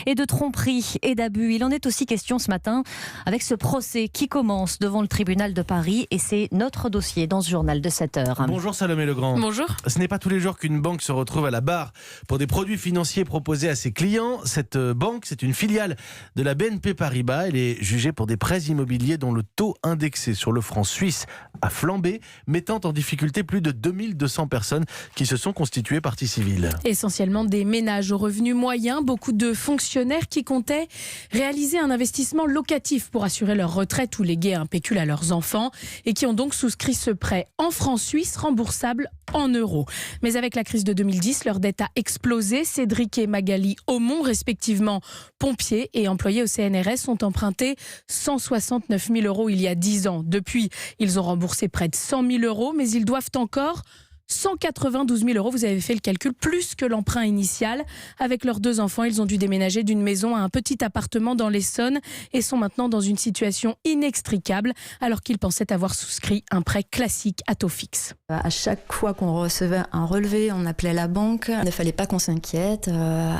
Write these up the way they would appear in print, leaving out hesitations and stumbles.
Et de tromperie et d'abus. Il en est aussi question ce matin avec ce procès qui commence devant le tribunal de Paris et c'est notre dossier dans ce journal de 7 heures. Bonjour Salomé Legrand. Bonjour. Ce n'est pas tous les jours qu'une banque se retrouve à la barre pour des produits financiers proposés à ses clients. Cette banque, c'est une filiale de la BNP Paribas. Elle est jugée pour des prêts immobiliers dont le taux indexé sur le franc suisse a flambé, mettant en difficulté plus de 2200 personnes qui se sont constituées partie civile. Essentiellement des ménages aux revenus moyens, beaucoup de fonctionnaires qui comptaient réaliser un investissement locatif pour assurer leur retraite ou léguer un pécule à leurs enfants et qui ont donc souscrit ce prêt en francs suisses remboursable en euros. Mais avec la crise de 2010, leur dette a explosé. Cédric et Magali Aumont, respectivement pompiers et employés au CNRS, ont emprunté 169 000 euros il y a 10 ans. Depuis, ils ont remboursé près de 100 000 euros, mais ils doivent encore 192 000 euros, vous avez fait le calcul, plus que l'emprunt initial. Avec leurs 2 enfants, ils ont dû déménager d'une maison à un petit appartement dans l'Essonne et sont maintenant dans une situation inextricable alors qu'ils pensaient avoir souscrit un prêt classique à taux fixe. À chaque fois qu'on recevait un relevé, on appelait la banque. Il ne fallait pas qu'on s'inquiète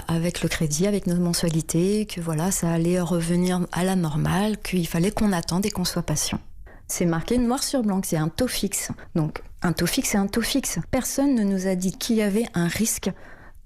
avec le crédit, avec nos mensualités, que voilà, ça allait revenir à la normale, qu'il fallait qu'on attende et qu'on soit patient. C'est marqué noir sur blanc, c'est un taux fixe. Donc, un taux fixe, c'est un taux fixe. Personne ne nous a dit qu'il y avait un risque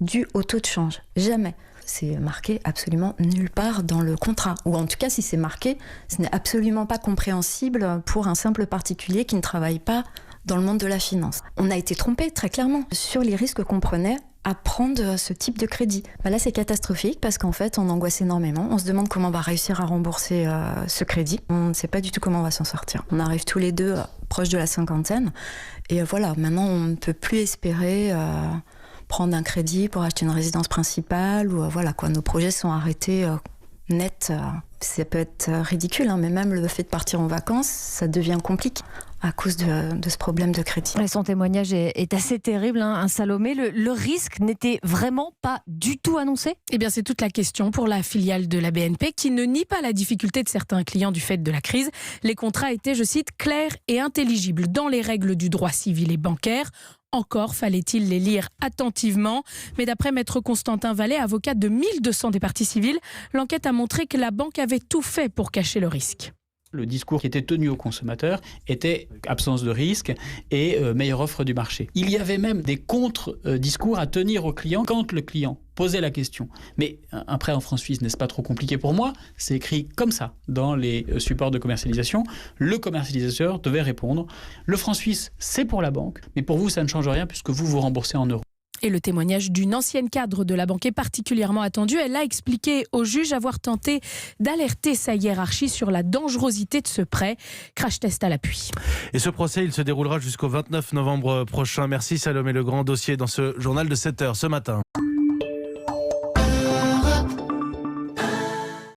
dû au taux de change. Jamais. C'est marqué absolument nulle part dans le contrat. Ou en tout cas, si c'est marqué, ce n'est absolument pas compréhensible pour un simple particulier qui ne travaille pas dans le monde de la finance. On a été trompé très clairement sur les risques qu'on prenait à prendre ce type de crédit. Là, c'est catastrophique parce qu'en fait, on angoisse énormément. On se demande comment on va réussir à rembourser ce crédit. On ne sait pas du tout comment on va s'en sortir. On arrive tous les deux proches de la cinquantaine. Et voilà, maintenant, on ne peut plus espérer prendre un crédit pour acheter une résidence principale. Ou voilà, quoi. Nos projets sont arrêtés net. Ça peut être ridicule, hein, mais même le fait de partir en vacances, ça devient compliqué à cause de ce problème de crédit. Et son témoignage est assez terrible, hein, Salomé. Le risque n'était vraiment pas du tout annoncé ? Eh bien, c'est toute la question pour la filiale de la BNP qui ne nie pas la difficulté de certains clients du fait de la crise. Les contrats étaient, je cite, clairs et intelligibles dans les règles du droit civil et bancaire. Encore fallait-il les lire attentivement. Mais d'après maître Constantin Vallet, avocat de 1200 des parties civiles, l'enquête a montré que la banque avait tout fait pour cacher le risque. Le discours qui était tenu aux consommateurs était absence de risque et meilleure offre du marché. Il y avait même des contre-discours à tenir aux clients quand le client posait la question. Mais un prêt en francs suisses, n'est-ce pas trop compliqué pour moi ? C'est écrit comme ça dans les supports de commercialisation. Le commercialisateur devait répondre. Le franc suisse, c'est pour la banque, mais pour vous, ça ne change rien puisque vous vous remboursez en euros. Et le témoignage d'une ancienne cadre de la banque est particulièrement attendu. Elle a expliqué au juge avoir tenté d'alerter sa hiérarchie sur la dangerosité de ce prêt. Crash test à l'appui. Et ce procès, il se déroulera jusqu'au 29 novembre prochain. Merci Salomé Legrand. Dossier dans ce journal de 7 heures ce matin.